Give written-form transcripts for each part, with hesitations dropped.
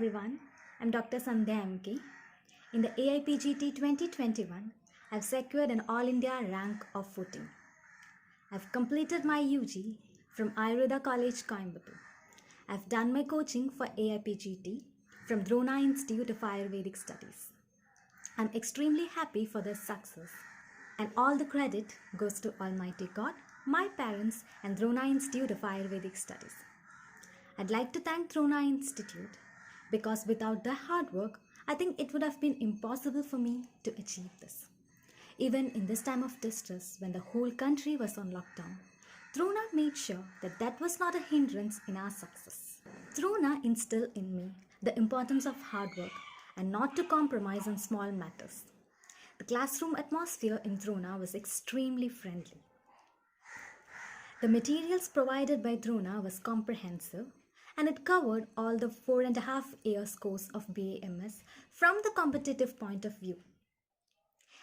everyone. I'm Dr. Sandhya MK. In the AIPGT 2021, I've secured an All India rank of 14. I've completed my UG from Ayurveda College, Coimbatore. I've done my coaching for AIPGT from Drona Institute of Ayurvedic Studies. I'm extremely happy for this success, and all the credit goes to Almighty God, my parents, and Drona Institute of Ayurvedic Studies. I'd like to thank Drona Institute because without their hard work, I think it would have been impossible for me to achieve this. Even in this time of distress, when the whole country was on lockdown, Drona made sure that that was not a hindrance in our success. Drona instilled in me the importance of hard work and not to compromise on small matters. The classroom atmosphere in Drona was extremely friendly. The materials provided by Drona was comprehensive, and it covered all the 4.5 years course of BAMS from the competitive point of view.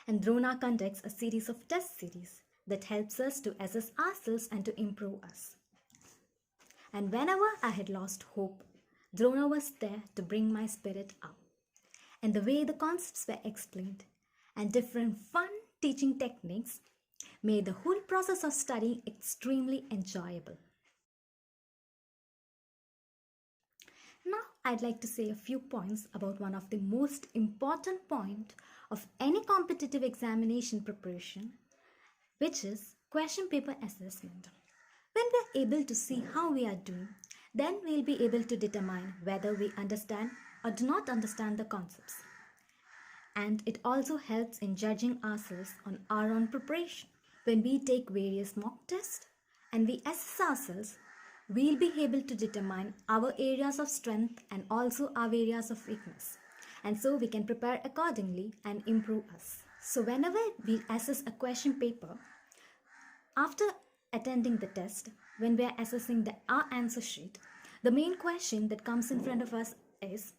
And Drona conducts a series of test series that helps us to assess ourselves and to improve us. And whenever I had lost hope, Drona was there to bring my spirit up. And the way the concepts were explained and different fun teaching techniques made the whole process of studying extremely enjoyable. Now I'd like to say a few points about one of the most important points of any competitive examination preparation, which is question paper assessment. When we're able to see how we are doing, then we'll be able to determine whether we understand or do not understand the concepts. And it also helps in judging ourselves on our own preparation. When we take various mock tests and we assess ourselves, we'll be able to determine our areas of strength and also our areas of weakness. And so we can prepare accordingly and improve us. So whenever we assess a question paper, after attending the test, when we are assessing our answer sheet, the main question that comes in front of us is,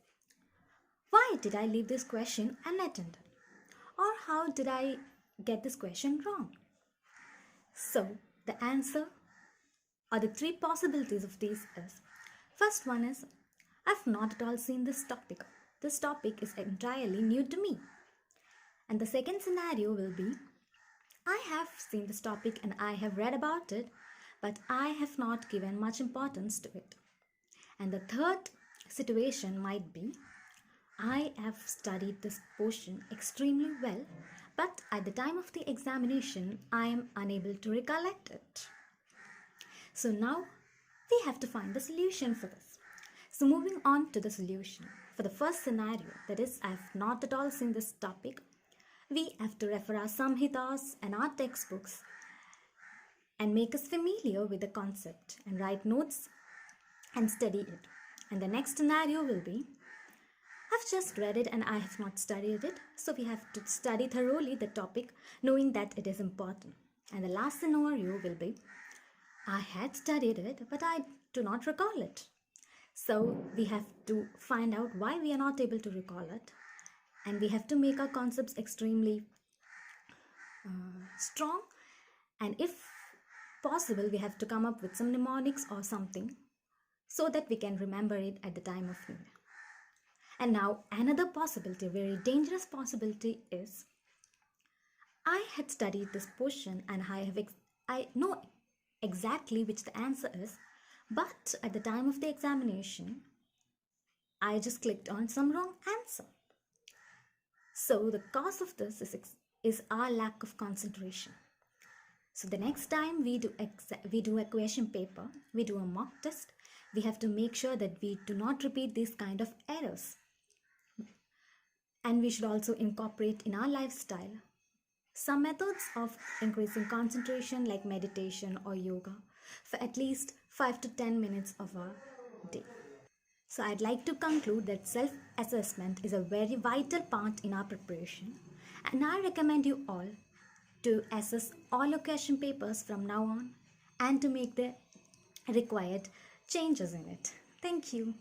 why did I leave this question unattended? Or how did I get this question wrong? So the answer or the three possibilities of these is, first one is, I've not at all seen this topic. This topic is entirely new to me. And the second scenario will be, I have seen this topic and I have read about it, but I have not given much importance to it. And the third situation might be, I have studied this portion extremely well, but at the time of the examination, I am unable to recollect it. So now we have to find the solution for this. So moving on to the solution. For the first scenario, that is, I have not at all seen this topic, we have to refer our samhitas and our textbooks and make us familiar with the concept and write notes and study it. And the next scenario will be, I've just read it and I have not studied it, so we have to study thoroughly the topic knowing that it is important. And the last scenario will be, I had studied it but I do not recall it. So we have to find out why we are not able to recall it, and we have to make our concepts extremely strong, and if possible we have to come up with some mnemonics or something so that we can remember it at the time of need. And now another possibility, very dangerous possibility, is I had studied this portion and I know exactly which the answer is, but at the time of the examination I just clicked on some wrong answer. So the cause of this is our lack of concentration. So the next time we do a question paper, we do a mock test, we have to make sure that we do not repeat these kind of errors. And we should also incorporate in our lifestyle some methods of increasing concentration like meditation or yoga for at least 5 to 10 minutes of our day. So I'd like to conclude that self-assessment is a very vital part in our preparation, and I recommend you all to assess all your question papers from now on and to make the required changes in it. Thank you.